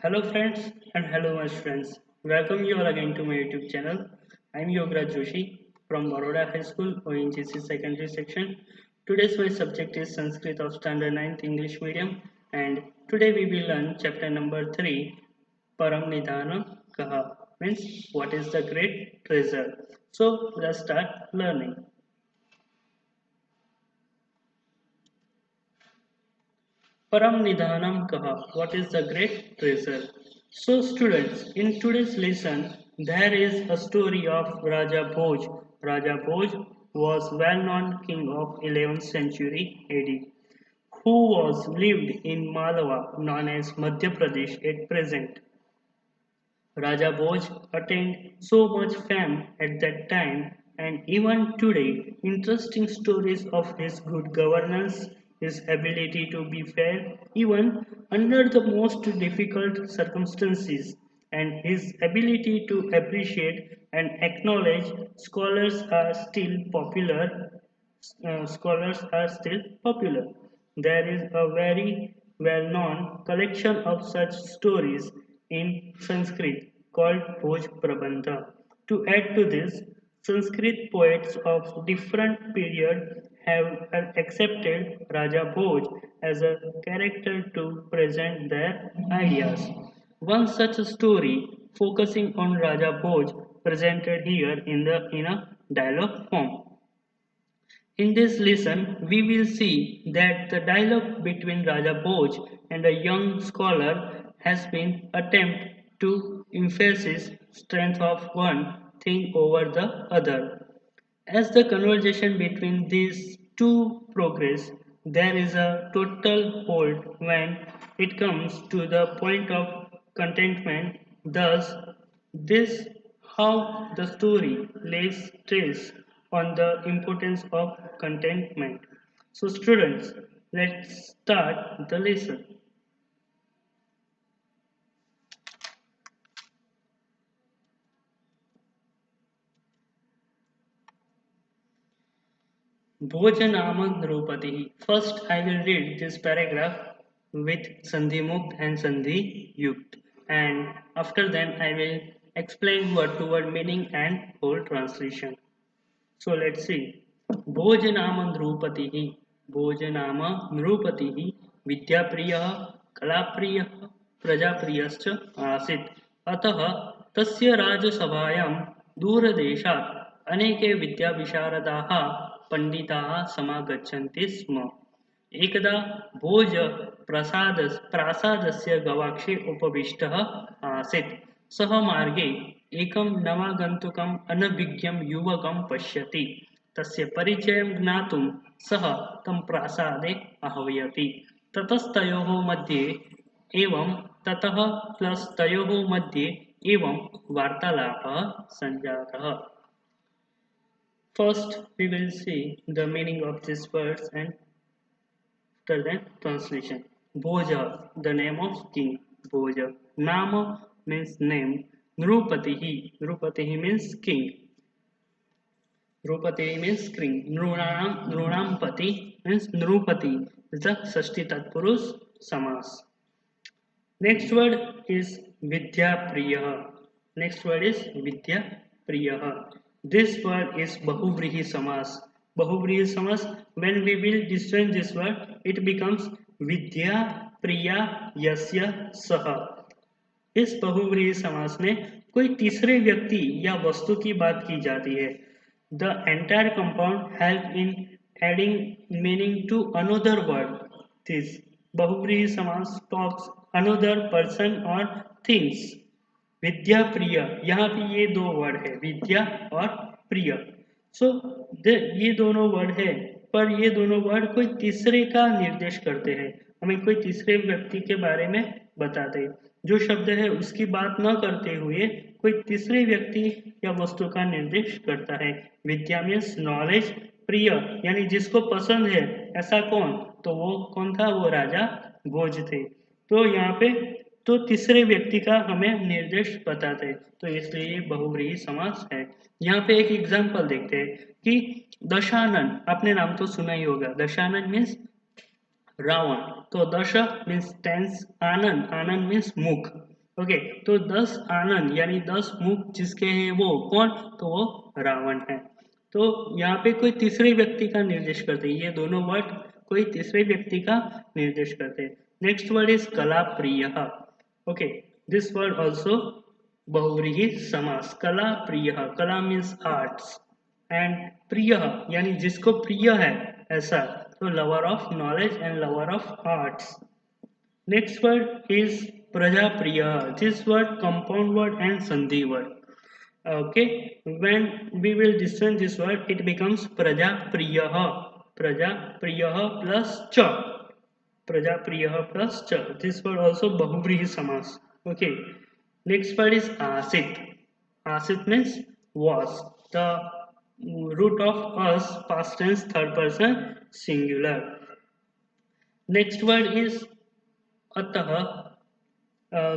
Hello friends and hello my friends. Welcome you all again to my YouTube channel. I'm Yograj Joshi from Baroda High School ONGC secondary section. Today's my subject is Sanskrit of Standard 9th English Medium and today we will learn chapter number 3 Param Nidhanam Kaha means what is the great treasure. So let's start learning. Param Nidhanam Kaha. What is the great treasure? So, students, in today's lesson, there is a story of Raja Bhoj. Raja Bhoj was well-known king of 11th century AD, who was lived in Malwa, known as Madhya Pradesh at present. Raja Bhoj attained so much fame at that time, and even today, interesting stories of his good governance, his ability to be fair, even under the most difficult circumstances, and his ability to appreciate and acknowledge scholars are still popular. There is a very well known collection of such stories in Sanskrit called Bhoj Prabandha. To add to this, Sanskrit poets of different periods have accepted Raja Bhoj as a character to present their ideas. One such story focusing on Raja Bhoj presented here in a dialogue form. In this lesson, we will see that the dialogue between Raja Bhoj and a young scholar has been attempt to emphasize strength of one thing over the other. As the conversation between these two progress, there is a total hold when it comes to the point of contentment. Thus, this how the story lays stress on the importance of contentment. So, students, let's start the lesson. Bhojanama Draupadi. First, I will read this paragraph with Sandhi Mukt and Sandhi Yukt, and after then I will explain word to word meaning and whole translation. So let's see. Bhojanama Draupadi. Bhojanama Nrupati Vidyapriya Kalapriya Prajapriyascha आसीत् अतः तस्य राजसभायां दूरदेशात् अनेके विद्याविशारदाः पण्डिताः समागच्छन्ति स्म एकदा भोज प्रासादस्य गवाक्षे उपविष्टः आसीत् सः मार्गे एकं नवागन्तुकम् अनभिज्ञं युवकं पश्यति तस्य परिचयं ज्ञातुं सः तं प्रासादे आह्वयति ततस्तयोः मध्ये एवं ततः प्लस तयोः मध्ये एवं वार्तालापः सञ्जातः First, we will see the meaning of these words and after that translation. Bhoja, the name of king. Bhoja. Nama means name. Nrupatihi. Nrupatihi means king. Nrupatihi means king. Nrunampati means Nrupati. Is the Sashti Tatpurus Samas. Next word is Vidya Priya. Next word is Vidya Priya. This word is Bahuvrihi Samas. Bahuvrihi Samas, when we will disjoin this word, it becomes Vidya Priya Yasya Saha. इस बहुव्रीहि समास में कोई तीसरे व्यक्ति या वस्तु की बात की जाती है the entire compound help in adding meaning to another word this बहुव्रीहि समास टॉक्स अनदर पर्सन और थिंग्स विद्या प्रिय यहाँ पे ये दो वर्ड है विद्या और प्रिय सो ये दोनों वर्ड है पर ये दोनों वर्ड कोई तीसरे का निर्देश करते हैं हमें कोई तीसरे व्यक्ति के बारे में बताते हैं जो शब्द है उसकी बात न करते हुए कोई तीसरे व्यक्ति या वस्तु का निर्देश करता है विद्या मीन्स नॉलेज प्रिय यानी जिसको पसंद है ऐसा कौन तो वो कौन था वो राजा भोज थे तो यहाँ पे तो तीसरे व्यक्ति का हमें निर्देश बताते तो इसलिए ये बहुव्रीहि समास है यहाँ पे एक एग्जांपल देखते हैं कि दशानन आपने नाम तो सुना ही होगा दशानन मीन्स रावण। तो दश मीन्स 10, आनंद, आनंद मीन्स मुख। ओके, तो 10 आनंद यानी 10 मुख जिसके हैं वो कौन, तो वो रावण है। तो यहाँ पे कोई तीसरे व्यक्ति का निर्देश करते हैं, ये दोनों वर्ड कोई तीसरे व्यक्ति का निर्देश करते हैं। नेक्स्ट वर्ड इज कला प्रिय। ओके, दिस वर्ड ऑल्सो बहुव्रीहि समास। कला प्रिय, कला मीन्स आर्ट्स, एंड प्रिय यानी जिसको प्रिय है ऐसा, तो lover of knowledge and lover of arts. Next word is प्रजाप्रिय। This word compound word and संधि word. Okay, when we will distance this word, it becomes prajapriyah, prajapriyah plus cha, prajapriyah plus cha. This word also bahuvrihi samas. Okay, next word is asit. Asit means was. The root of us, past tense, third person singular. Next word is atah.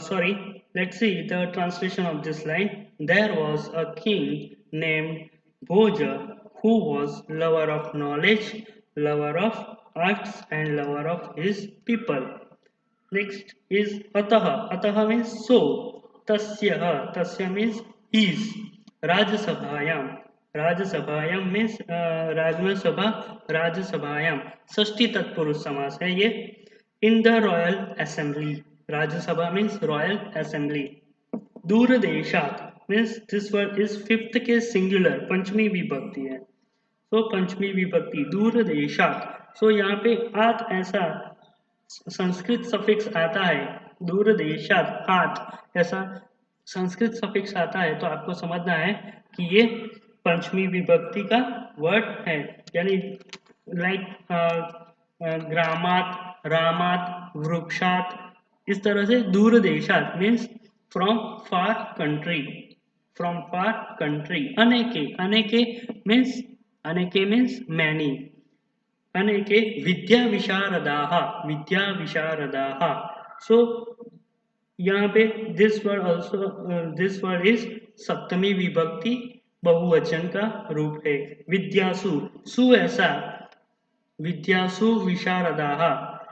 Sorry, let's see the translation of this line. There was a king named Bhoja who was lover of knowledge, lover of arts, and lover of his people. Next is Ataha. Ataha means so. Tasya. Tasya means his. Rajasabhayam. Rajasabhayam means Rajna Sabha. Rajasabhayam. Sashti Tatpurus समास है ये. In the royal assembly. Rajasabha means royal assembly. दूरदेशात means this word is fifth के singular, पंचमी विभक्ति है. तो पंचमी विभक्ति दूरदेशात. सो यहाँ पे आत ऐसा संस्कृत सफिक्स आता है, दूरदेशात आत ऐसा संस्कृत सफिक्स आता है, तो आपको समझना है कि ये पंचमी विभक्ति का वर्ड है, यानी लाइक ग्रामात, रामात, वृक्षात, इस तरह से दूरदेशात means from far country, from far country. अनेके, अनेके मीन्स मैनी. अनेके विद्या विशारदाः, विद्या विशारदाः. सो यहाँ पे दिस वर्ड इज सप्तमी विभक्ति बहुवचन का रूप है. विद्यासु, सु ऐसा, विद्यासु विशारदाः.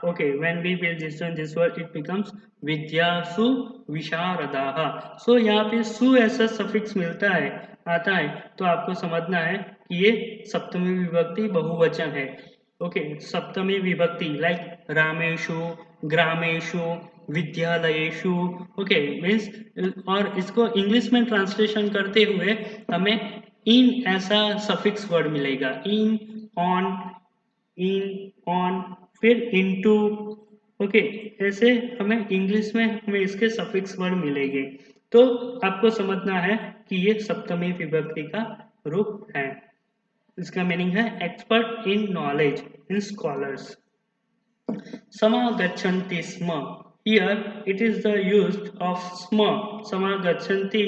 Okay, when we will discern this word it becomes विद्यासु विशारदाः. सो यहाँ पे सु ऐसा सफिक्स मिलता है, आता है, तो आपको समझना है कि ये सप्तमी विभक्ति बहुवचन है. ओके, सप्तमी विभक्ति लाइक रामेशु, ग्रामेशु, विद्यालयेशु. ओके मीन्स, और इसको इंग्लिश में ट्रांसलेशन करते हुए हमें इन ऐसा सफिक्स वर्ड मिलेगा. इन, ऑन, फिर इनटू. ओके, ऐसे हमें इंग्लिश में हमें इसके सफिक्स वर्ड मिलेंगे. तो आपको समझना है कि ये सप्तमी विभक्ति का रूप है. इसका मीनिंग है expert in knowledge, in scholars. समागच्छन्ति स्म. Here it is the use of sma. Samagachanti,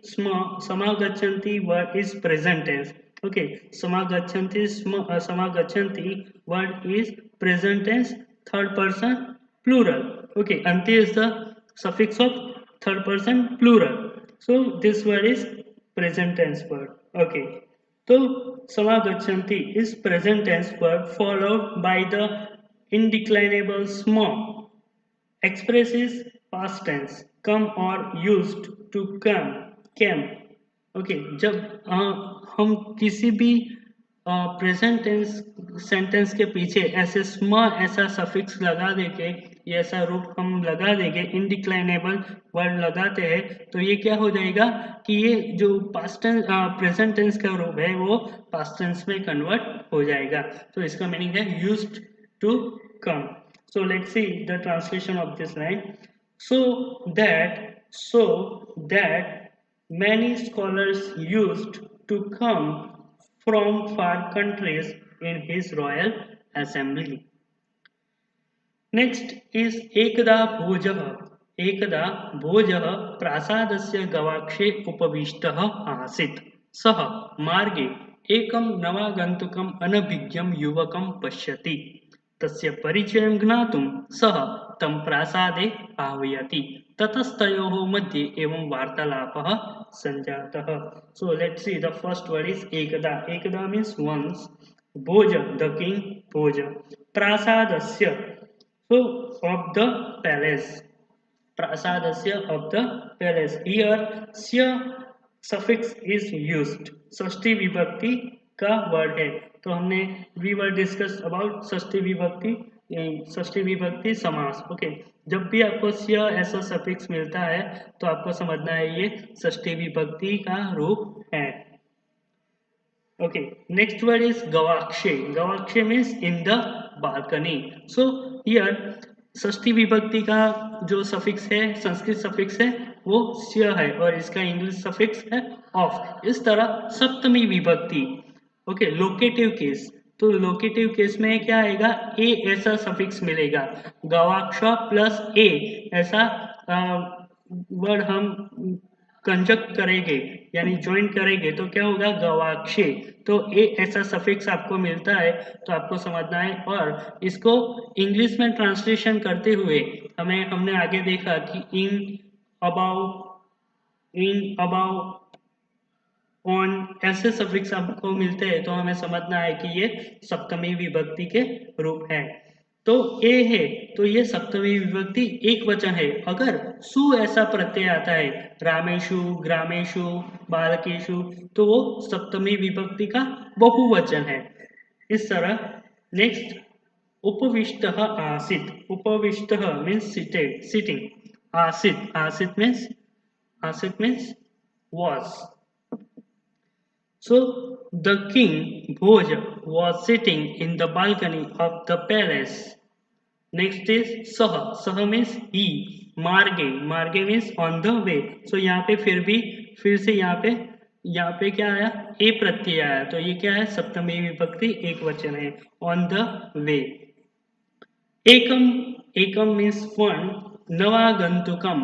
sma. Samagachanti word is present tense. Okay, samagachanti, samagachanti word is present tense, third person plural. Okay, anti is the suffix of third person plural. So this word is present tense word. Okay. So samagachanti is present tense word followed by the indeclinable sma. Expresses past tense, come or used to come, came. Okay, जब हम किसी भी present tense sentence के पीछे ऐसे स्म ऐसा suffix लगा देके, ये ऐसा रूप हम लगा देंगे, इनडिक्लाइनेबल वर्ड लगाते हैं, तो ये क्या हो जाएगा कि ये जो पास्ट टेंस प्रेजेंट टेंस का रूप है वो पास्ट टेंस में कन्वर्ट हो जाएगा. तो इसका मीनिंग है used to come. So let's see the translation of this line. So that many scholars used to come from far countries in his royal assembly. Next is ekada bhojah prasadasya gavakshe उपविष्टः आसीत्. सः मार्गे एकं नवागन्तुकम् अनभिज्ञं युवकं पश्यति. तस्य परिचयं ज्ञातुं सः तं प्रासादे आह्वयति. ततस्तयोः मध्ये एवं वार्तालापः संजातः. So let's see, the first word is ekada. Ekada means once. Bhoja, the king Bhoja. Prasadasya. So of the palace, prasadasya of the palace. Here sya suffix is used. षष्ठी विभक्ति का वर्ड है. तो हमने we were discussed about षष्ठी विभक्ति समास. Okay, जब भी आपको स्य ऐसा सफिक्स मिलता है तो आपको समझना है ये षष्ठी विभक्ति का रूप है. Okay, next word is gavakshe. Gavakshe means in the balcony. So here षष्ठी विभक्ति का जो सफिक्स है, संस्कृत सफिक्स है, वो स्य है और इसका इंग्लिश सफिक्स है ऑफ. इस तरह सप्तमी विभक्ति. Okay, locative case. तो लोकेटिव केस में क्या आएगा, ए ऐसा सफिक्स मिलेगा. गवाक्ष प्लस ए ऐसा वर्ड हम कंजक्ट करेंगे यानी ज्वाइन करेंगे तो क्या होगा, गवाक्षे. तो ए ऐसा सफिक्स आपको मिलता है तो आपको समझना है. और इसको इंग्लिश में ट्रांसलेशन करते हुए हमने आगे देखा कि इन अबाउ ऑन ऐसे सफिक्स आपको मिलते हैं तो हमें समझना है कि ये सप्तमी विभक्ति के रूप है. तो ए है तो ये सप्तमी विभक्ति एक वचन है. अगर सु ऐसा प्रत्यय आता है, रामेशु, ग्रामेशु, बालकेशु, तो वो सप्तमी विभक्ति का बहुवचन है. इस तरह नेक्स्ट उपविष्ट आसित. उपविष्ट मीन्स सिटिंग. आसित means was. So the king Bhoja was sitting in the balcony of the palace. Next is saha. Saha means he. Marge means on the way. So यहाँ पे फिर से यहाँ पे क्या आया, ए प्रत्यय आया. तो ये क्या है, सप्तमी विभक्ति एक वचन है. On the way. एकम मीन्स वन. नवागंतुकम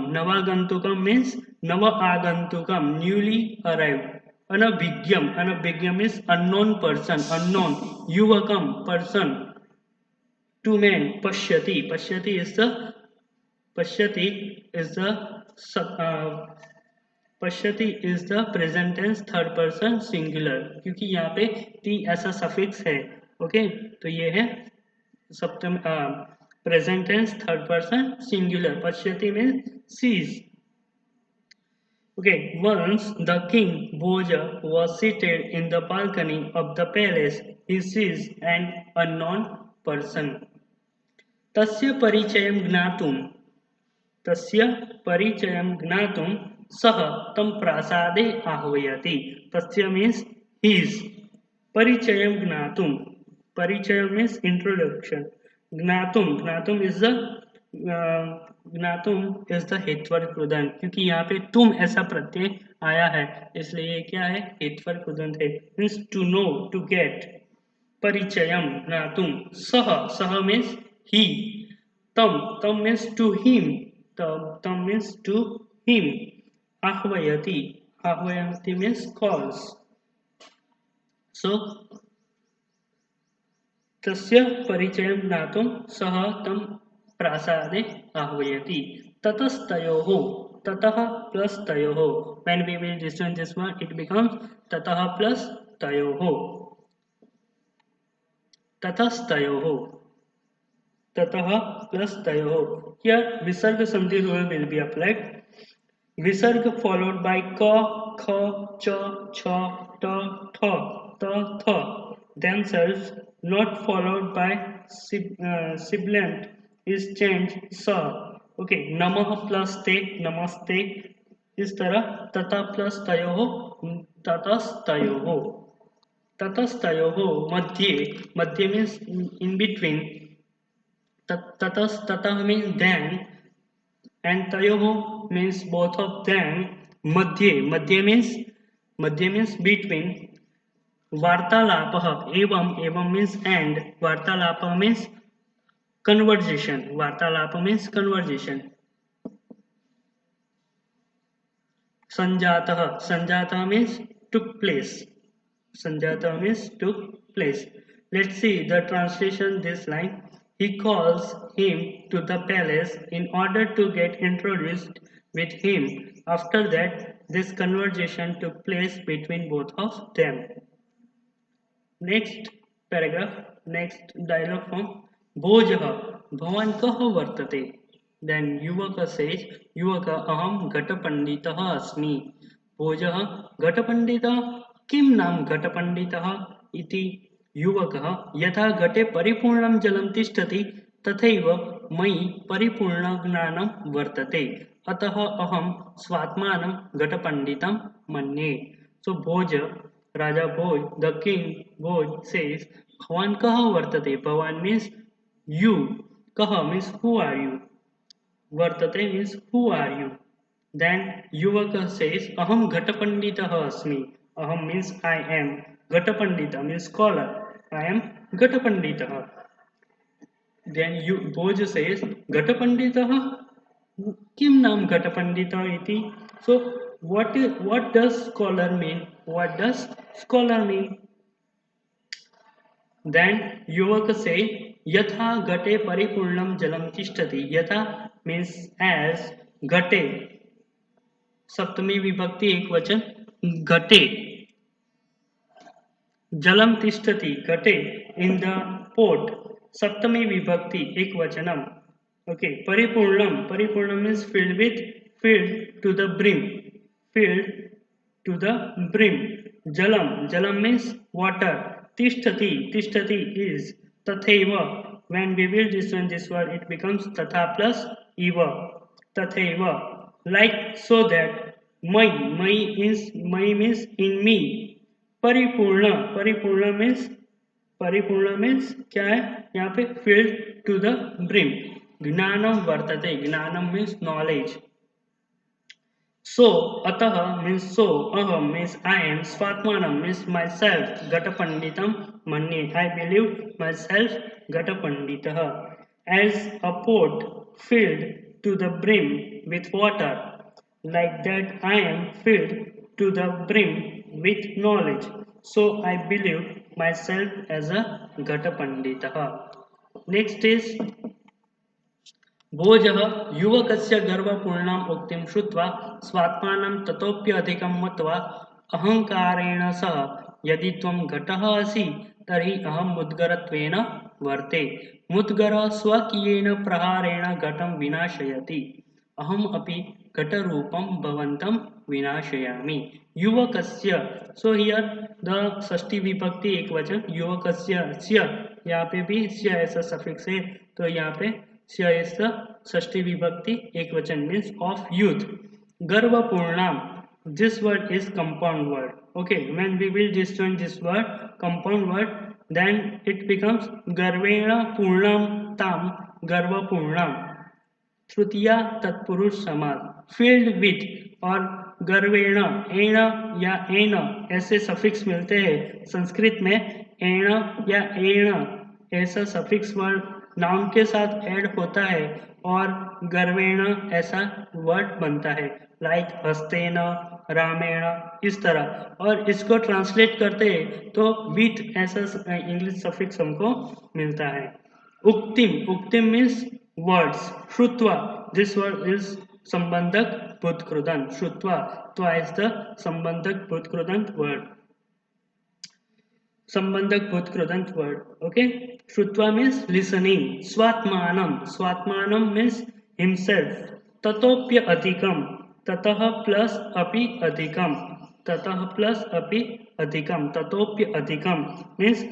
मीन्स नव आगंतुकम, न्यूली अराइव्ड. अनभिज्ञम means unknown person, unknown. युवकम person, to men. Pashyati is the present tense third person singular, क्योंकि यहाँ पे टी ऐसा सफिक्स है. ओके, तो ये है सप्तम present tense third person singular. पश्यति means sees. Okay, once the king Bhoja was seated in the balcony of the palace. He sees an unknown person. तस्य परिचयं ज्ञातुं सः तं प्रासादे आह्वयति. तस्य means his. परिचयं means introduction. ज्ञातुम is the हेत्वर्क कृदंत, क्योंकि यहाँ पे तुम ऐसा प्रत्यय आया है इसलिए क्या है, हेत्वर्क कृदंत है. Means to know, to get. परिचयम ज्ञातुम. सह मीन्स ही. तम मीन्स टू हिम. तम मीन्स टू हिम. आह्वयति मीन्स कॉल्स. सो तस्य परिचयं ज्ञातुं सः तं प्रासादे आह्वयति. ततः प्लस तयोः. When we will distance this one, it becomes ततः प्लस तयोः. ततः प्लस तयोः. Here विसर्ग संधि rule will be applied. विसर्ग followed by क, ख, च, छ, ट, ठ, त, थ themselves not followed by sibilant is changed sa. Okay, नमः प्लस ते, नमस्ते. इस तरह तथा प्लस तयोः, ततस्तयोः. मध्य means in between. ततः means then and तयोः means both of them. Madhya means between. वार्तालापः एवं means and. वार्तालापः means conversation. संजातः means took place. Let's see the translation this line. He calls him to the palace in order to get introduced with him. After that, this conversation took place between both of them. Next paragraph, next dialogue form. Bhojah भवान् कः वर्तते? Then युवक says, युवक अहं घटपण्डितः अस्मि. भोजः घटपण्डितः किं नाम घटपण्डितः इति. युवकः यथा घटे परिपूर्णं जलं तिष्ठति तथैव मयि परिपूर्णज्ञानं वर्तते. अतः अहं स्वात्मानं घटपण्डितं मन्ये. So Bhoj, Raja Bhoj, the king Bhoj says, भवान् कः वर्तते? भवान् means you. कः means who are you? वर्तते means who are you? Then युवक says, अहं घटपण्डितः अस्मि. अहं means I am. घटपण्डितः means scholar. I am घटपण्डितः. Then you Bhoj says, घटपण्डितः किं नाम घटपण्डितः इति. So what does scholar mean? What does scholar mean? Then युवक say, यथा घटे परिपूर्णं जलं तिष्ठति. यथा means as, घटे सप्तमी विभक्ति एक वचन, घटे जलम तिष्ठति, घटे इन द पोट, सप्तमी विभक्ति एक वचनम. ओके, परिपूर्णम, परिपूर्णम means filled with, filled to the brim, filled to the brim. जलम, जलम मीन्स वाटर. तिष्ठति, तिष्ठति is तथैव. When we will disjoin this word, it becomes तथा plus इव, तथैव. Like so that, मयि means in me. परिपूर्ण, परिपूर्ण मीन्स क्या है यहाँ पे? filled to the brim. ज्ञानम वर्तते, ज्ञानम मीन्स नॉलेज. So अतः means so, aham means I am, स्वात्मानम means myself, घटपंडितम मन्ये I believe myself घटपंडितः. As a pot filled to the brim with water, like that I am filled to the brim with knowledge. So I believe myself as a घटपंडितः. Next is भोजः युवकस्य गर्वपूर्णाम् उक्तिं श्रुत्वा स्वात्मानं ततोप्यधिकं मत्वा अहंकारेण सह, यदि त्वं घटः असि तर्हि अहं मुद्गरत्वेन वर्ते. मुद्गरः स्वकीयेन प्रहारेण घटं विनाशयति. अहम् अपि घटरूपं भवन्तं विनाशयामि. युवकस्य, सो हियर द षष्ठी विभक्ति एक वचन, युवकस्य, स्य, यहाँ पे भी स्य ऐसा सफिक्स है, तो यहाँ पे स्य इज द षष्ठी विभक्ति एक वचन मीन्स ऑफ यूथ. गर्वपूर्णाम, this word is compound word. Okay, when we will disjoin this word, compound word, then it becomes garvena purnam tam garvapurnam. तृतीया तत्पुरुष समास, filled with और गर्वेण, एण या एण ऐसे सफिक्स मिलते हैं संस्कृत में. एण या एण ऐसा सफिक्स वर्ड नाउन के साथ ऐड होता है और गर्वेण ऐसा वर्ड बनता है, लाइक हस्तेन, रामेण, इस तरह. और इसको ट्रांसलेट करते हैं तो विथ ऐसा इंग्लिश सफिक्स हमको मिलता है. उक्तिम, उक्तिम मीन्स वर्ड्स. श्रुत्वा, दिस वर्ड इज संबंधक भूतकृदंत. श्रुत्वा ट्वाइस द संबंधक भूतकृदंत वर्ड, संबंधक भूतकृदंत वर्ड. ओके, श्रुत्वा मीन्स लिसनिंग. स्वात्मानम, स्वात्मानम मीन्स हिमसेल्फ. ततोप्य अधिकम, ततः प्लस अपि अधिकम, ततः प्लस अपि अधिकम, ततोप्य अधिकम means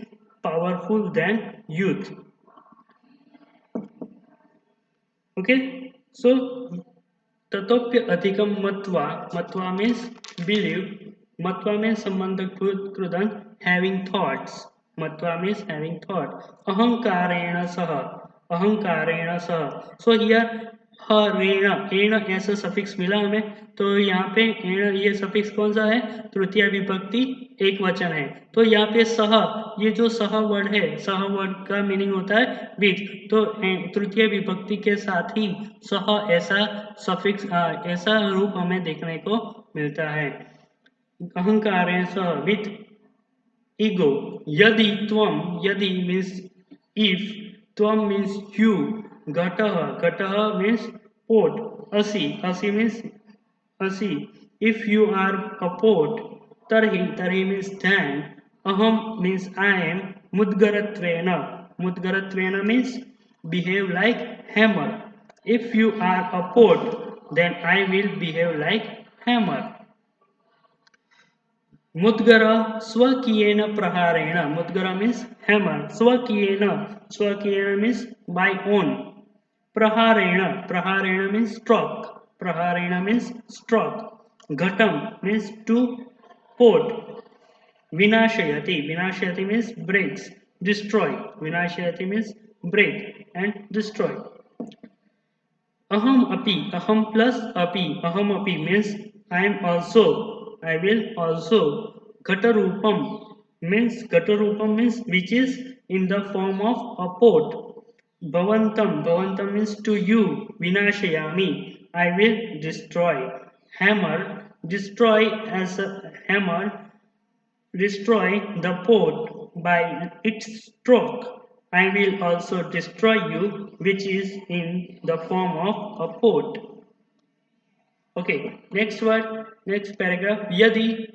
powerful than youth. Okay, so ततोप्य अधिकम मत्वा, मत्वा मीन्स बिलीव, मत्वा मीन्स संबंधक भूतकृदंत हैविंग थॉट्स, मत्वा मीन्स हैविंग थॉट. अहंकारेण सह, अहंकारेण सह. सो हियर हरेण, एण ऐसा सफिक्स मिला हमें, तो यहाँ पे एण ये सफिक्स कौन सा है? तृतीय विभक्ति एक वचन है. तो यहाँ पे सह, ये जो सह वर्ड है, सह वर्ड का मीनिंग होता है विथ, तो तृतीय विभक्ति के साथ ही सह ऐसा सफिक्स, ऐसा रूप हमें देखने को मिलता है. अहंकारेण सह विथ ईगो. यदि त्वम, यदि मीन्स इफ, त्वम मीन्स यू, घटः, घटः मीन्स पोट, असि, असि मीन्स असि. If you are a pot, तर्हि, तर्हि मीन्स देन, अहम मीन्स आई एम, मुद्गरत्वेन, मुद्गरत्वेन means behave like hammer. If you are a pot, then I will behave like hammer. Mudgara swakiyena praharena. Mudgara means hammer. Swakiyena means by own. Praharena means stroke. Praharena means stroke. Ghatam means to pot. Vinashayati means breaks, destroy. Vinashayati means break and destroy. Aham plus api means I am also, I will also. Ghatarupam means which is in the form of a pot. Bhavantam means to you. Vinashayami, I will destroy. Hammer, destroy as a hammer, destroy the pot by its stroke. I will also destroy you, which is in the form of a pot. Okay, next word, next paragraph. यदि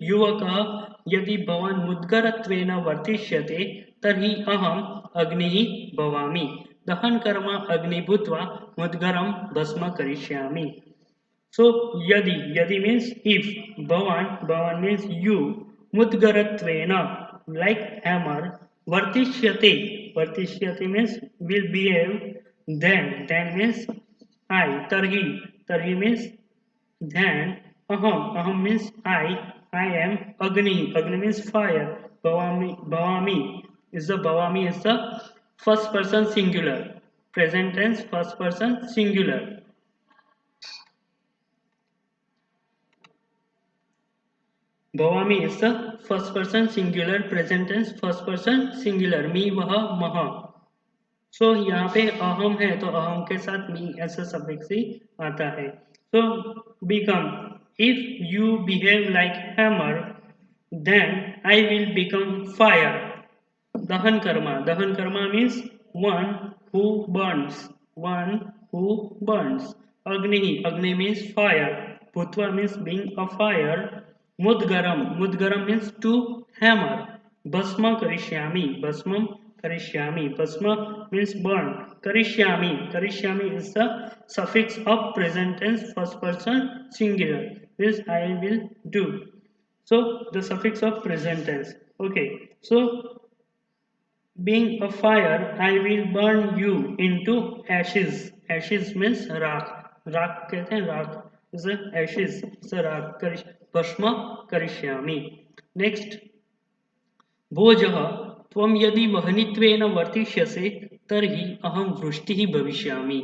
भवान् मुद्गरत्वेन वर्तिष्यते तर्हि अहम् अग्निः भवामि. दहन कर्म अग्नि भूत्वा मुद्गरं भस्म करिष्यामि. So yadi means if, bhavan means you, mudgaratvena like hammer, vartishyate means will behave, then means I, tarhi means then, aham means I am, agni means fire, bhavami is the first person singular, present tense first person singular. Bhavami is the first person singular, present tense first person singular. मी वह मह. So यहाँ पे अहम है तो अहम के साथ मी ऐसा सफिक्स ही आता है. So become, if you behave like hammer, then I will become fire. Dahan karma means one who burns. Agni means fire. Bhutva means being a fire. Mudgaram means to hammer. Bhasma karishyami. Bhasma means burn. Karishyami is the suffix of present tense first person singular. This I will do. So the suffix of present tense. Okay. So being a fire, I will burn you into ashes. Ashes means राख. राख कहते हैं राख. Is ashes. Is राख. भस्म करिष्यामि. Next. भोजः त्वं यदि वह्नित्वेन वर्तिष्यसे तर्हि अहं वृष्टिः भविष्यामि.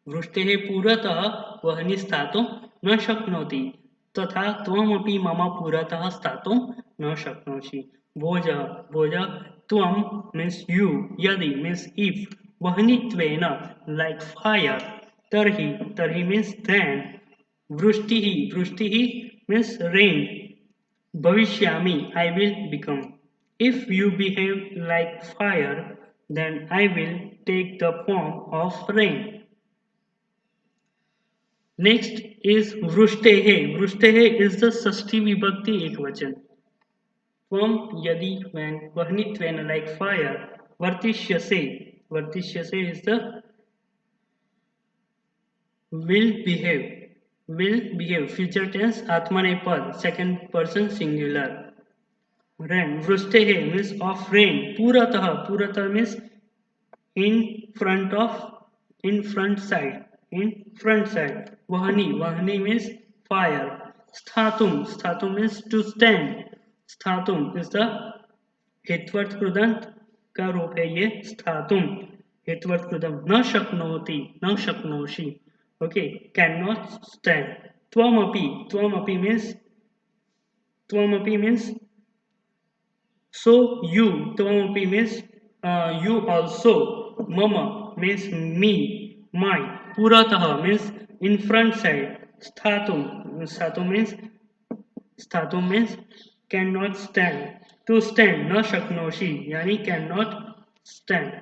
वृष्टेः पुरतः वह्नि स्थातुं न शक्नोति तथा त्वमपि मम पुरतः स्थातुं न शक्नोषि. भोजः त्वं means you, yadi means if, वह्नित्वेन like fire, tarhi means then, vrushtihi means rain, bhavishyami I will become. If you behave like fire, then I will take the form of rain. Next is vrushtehe. Vrushtehe is the Shashthi vibhakti ekvachan. Tvam yadi when vahnitven like fire, vartishyase is the will behave future tense atmanepad second person singular. Rain vrushtehe means of rain. Puratah means in front side. Vahni means fire. Sthatum means to stand. Sthatum is the हेत्वर्थ कृदंत का रूप है ये स्थातुम. हेत्वर्थ कृदंत न शक्नोषि. Okay, cannot stand. Tvamapi means so you. Tvamapi means you also. Mama means me, my. Puratah means in front side. Sthatum means cannot stand. To stand, na shaknoshi, yani cannot stand.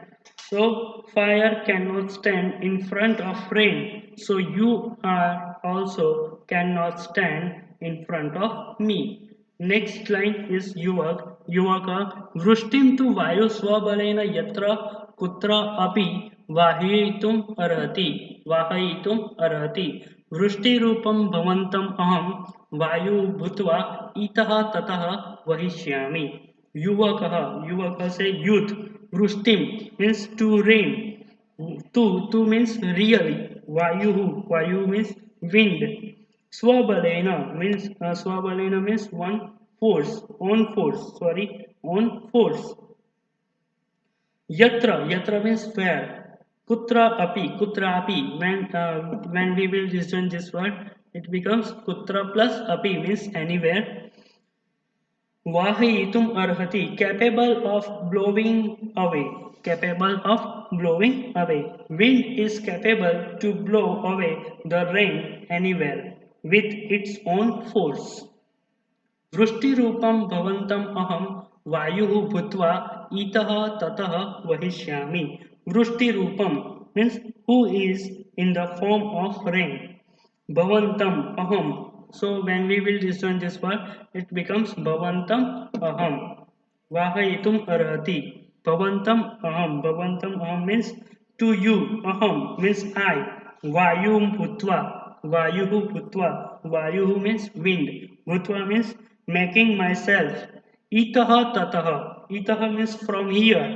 So fire cannot stand in front of rain. So you are also cannot stand in front of me. Next line is Yuvaka. Vrishtim tu vayu swabaleena yatra kutra api वाहयितुम् अर्हति वाहयितुम् अर्हति वृष्टिरूपं भवन्तम् अहं वायु भूत्वा इतः ततः वहिष्यामि युवकः युवकः से youth वृष्टिम means to rain to means really vayu means wind swabalena means swabalena means one force on force sorry on force yatra means where kutra api when we will listen this word it becomes kutra plus api means anywhere Vahayitum arhati, capable of blowing away. Capable of blowing away. Wind is capable to blow away the rain anywhere with its own force. वृष्टिरूपं भवन्तम् अहं वायुः भूत्वा इतः ततः वहिष्यामि वृष्टिरूपं means who is in the form of rain bhavantam aham so when we will discern this word it becomes bhavantam aham vahayitum arhati bhavantam aham means to you aham means I vayum bhutva vayuhu bhutva vayuhu means wind bhutva means making myself itaha tataha itaha means from here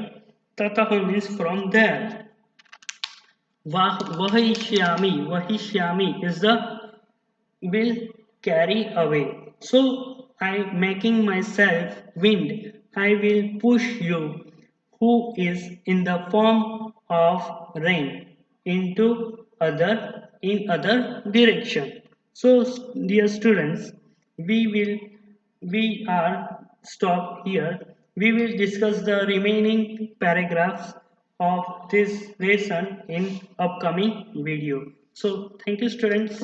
tataha means from there vahishyami is the will carry away so I making myself wind I will push you who is in the form of rain into other in other direction so dear students we will we are stop here we will discuss the remaining paragraphs of this lesson in upcoming video so thank you students